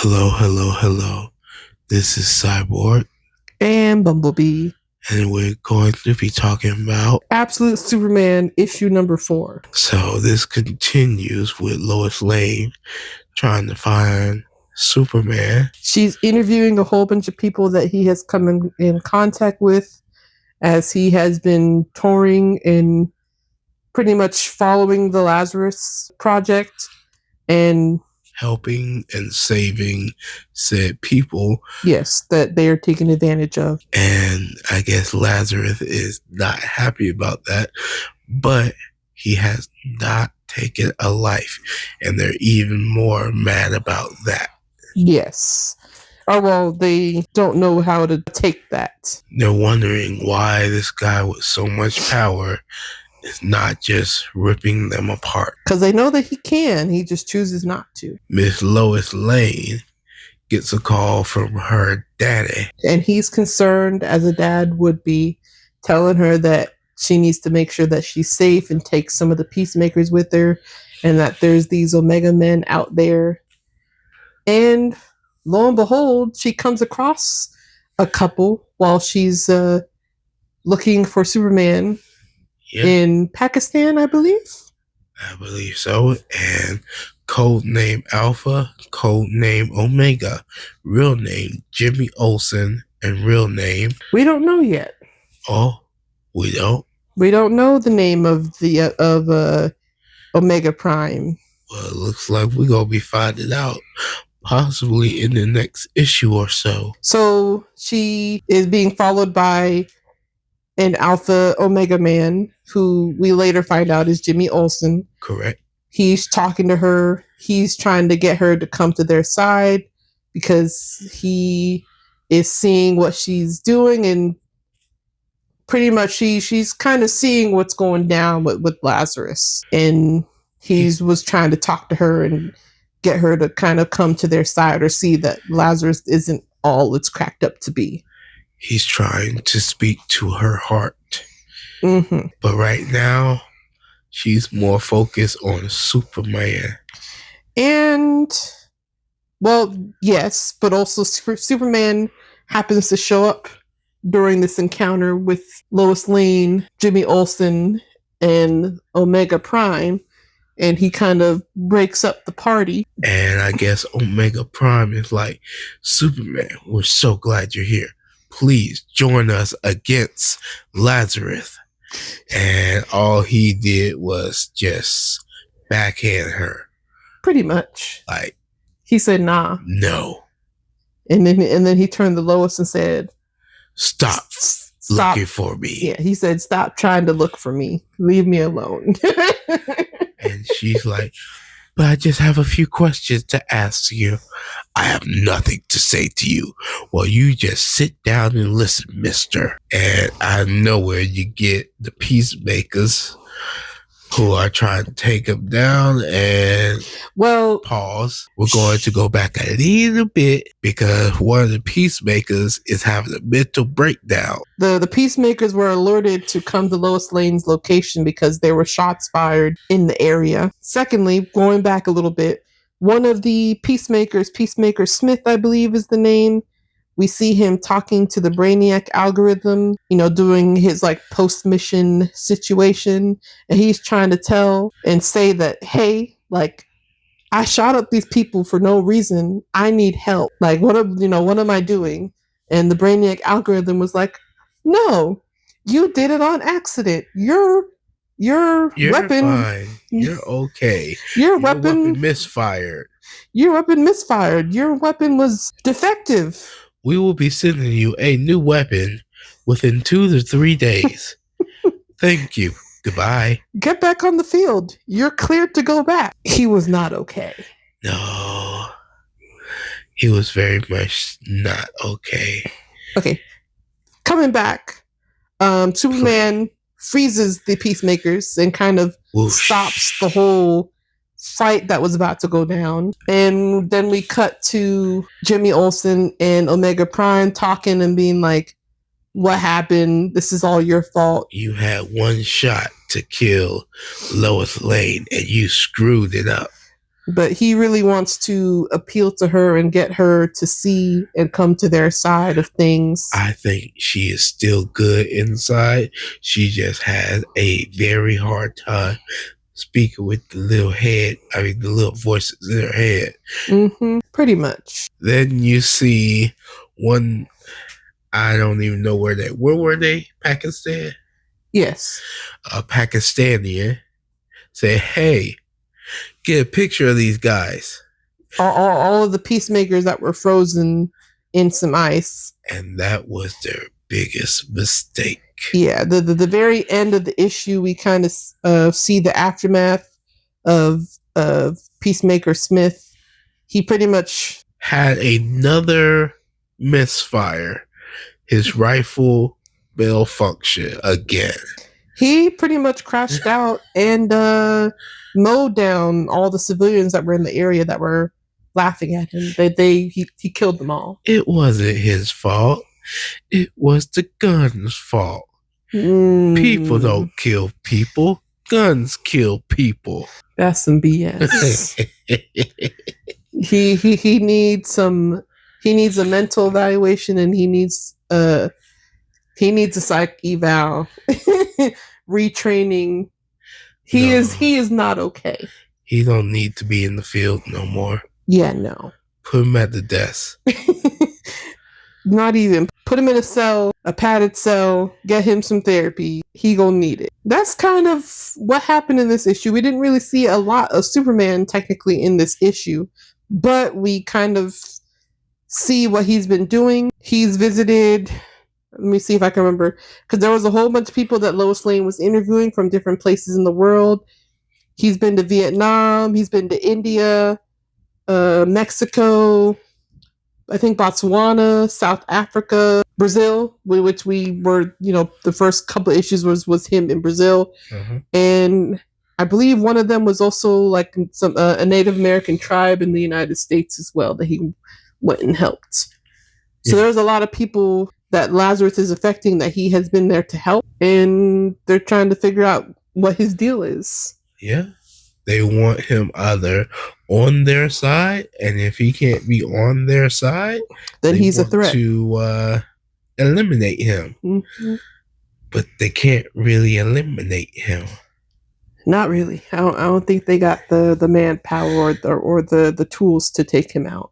Hello, hello, hello. This is Cyborg, And Bumblebee. and we're going to be talking about. Absolute Superman issue number 4. So, this continues with Lois Lane trying to find Superman. She's interviewing a whole bunch of people that he has come in contact with as he has been touring and pretty much following the Lazarus Project and helping and saving said people. Yes, that they are taking advantage of. And I guess Lazarus is not happy about that, but he has not taken a life, and they're even more mad about that. Yes. Oh, well, they don't know how to take that. They're wondering why this guy with so much power is not just ripping them apart. Because they know that he can, he just chooses not to. Miss Lois Lane gets a call from her daddy. And he's concerned, as a dad would be, telling her that she needs to make sure that she's safe and take some of the peacemakers with her, and that there's these Omega men out there. And lo and behold, she comes across a couple while she's looking for Superman in Pakistan, I believe. I believe so. And code name Alpha, code name Omega, real name Jimmy Olsen, and real name we don't know yet. Oh, we don't. We don't know the name of the Omega Prime. Well, it looks like we're gonna be finding out possibly in the next issue or so. So she is being followed by an Alpha Omega man who we later find out is Jimmy Olsen. Correct. He's talking to her. He's trying to get her to come to their side because he is seeing what she's doing, and pretty much she's kind of seeing what's going down with Lazarus. And he was trying to talk to her and get her to kind of come to their side or see that Lazarus isn't all it's cracked up to be. He's trying to speak to her heart. Mm-hmm. But right now, she's more focused on Superman. And, well, yes, but also Superman happens to show up during this encounter with Lois Lane, Jimmy Olsen, and Omega Prime. And he kind of breaks up the party. And I guess Omega Prime is like, Superman, we're so glad you're here. Please join us against Lazarus. And all he did was just backhand her. Pretty much. Like, he said, nah. No. And then he turned to Lois and said, Stop looking for me. Yeah, he said, stop trying to look for me. Leave me alone. And she's like, but I just have a few questions to ask you. I have nothing to say to you. Well, you just sit down and listen, mister. And out of nowhere, you get the peacemakers who are trying to take him down. And pause. We're going to go back a little bit because one of the peacemakers is having a mental breakdown. The peacemakers were alerted to come to Lois Lane's location because there were shots fired in the area. Secondly, going back a little bit, one of the peacemakers, Peacemaker Smith, I believe is the name, we see him talking to the Brainiac algorithm, doing his like post-mission situation. And he's trying to tell and say that, hey, like, I shot up these people for no reason. I need help. Like, what am I doing? And the Brainiac algorithm was like, no, you did it on accident. Your weapon, fine. You're okay. Your weapon misfired. Your weapon misfired. Your weapon was defective. We will be sending you a new weapon within 2 to 3 days. Thank you. Goodbye. Get back on the field. You're cleared to go back. He was not okay. No. He was very much not okay. Okay. Coming back, Superman freezes the peacemakers and kind of stops the whole fight that was about to go down. And then we cut to Jimmy Olsen and Omega Prime talking and being like, what happened? This is all your fault. You had one shot to kill Lois Lane and you screwed it up. But he really wants to appeal to her and get her to see and come to their side of things. I think she is still good inside. She just has a very hard time speaking with the little voices in her head. Pretty much. Then you see one, I don't even know where were they? Pakistan? Yes. A Pakistani say, hey, get a picture of these guys. All of the peacemakers that were frozen in some ice. And that was their biggest mistake. Yeah, the very end of the issue, we kind of see the aftermath of Peacemaker Smith. He pretty much had another misfire. His rifle malfunction again. He pretty much crashed out and mowed down all the civilians that were in the area that were laughing at him. He killed them all. It wasn't his fault. It was the gun's fault. People don't kill people. Guns kill people. That's some BS. he needs a mental evaluation, and he needs a psych eval. Retraining. He is not okay. He don't need to be in the field no more. Yeah, no. Put him at the desk. Not even. Put him in a cell, a padded cell, get him some therapy. He gonna need it. That's kind of what happened in this issue. We didn't really see a lot of Superman technically in this issue, but we kind of see what he's been doing. He's visited, let me see if I can remember, because there was a whole bunch of people that Lois Lane was interviewing from different places in the world. He's been to Vietnam, he's been to India, Mexico, I think Botswana, South Africa, Brazil, which we were, the first couple of issues was him in Brazil. Mm-hmm. And I believe one of them was also like a Native American tribe in the United States as well that he went and helped. Yeah. So there's a lot of people that Lazarus is affecting that he has been there to help, and they're trying to figure out what his deal is. Yeah. They want him either on their side, and if he can't be on their side, then he's a threat to eliminate him. Mm-hmm. But they can't really eliminate him. Not really. I don't think they got the manpower or the tools to take him out.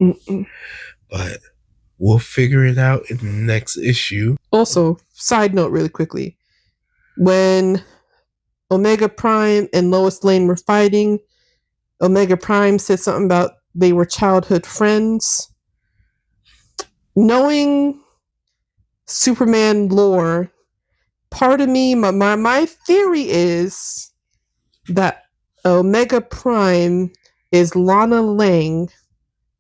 Nah. But we'll figure it out in the next issue. Also, side note really quickly. When Omega Prime and Lois Lane were fighting, Omega Prime said something about they were childhood friends. Knowing Superman lore, part of me, my theory is that Omega Prime is Lana Lang.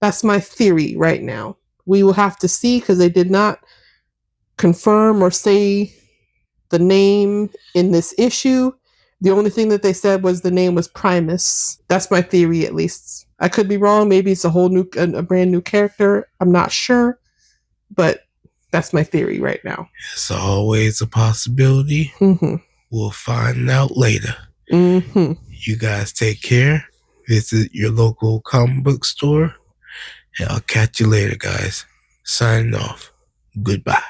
That's my theory right now. We will have to see, because they did not confirm or say the name in this issue. The only thing that they said was the name was Primus. That's my theory, at least. I could be wrong. Maybe it's a brand new character. I'm not sure, but that's my theory right now. It's always a possibility. Mm-hmm. We'll find out later. Mm-hmm. You guys take care. Visit your local comic book store. And I'll catch you later, guys. Signing off. Goodbye.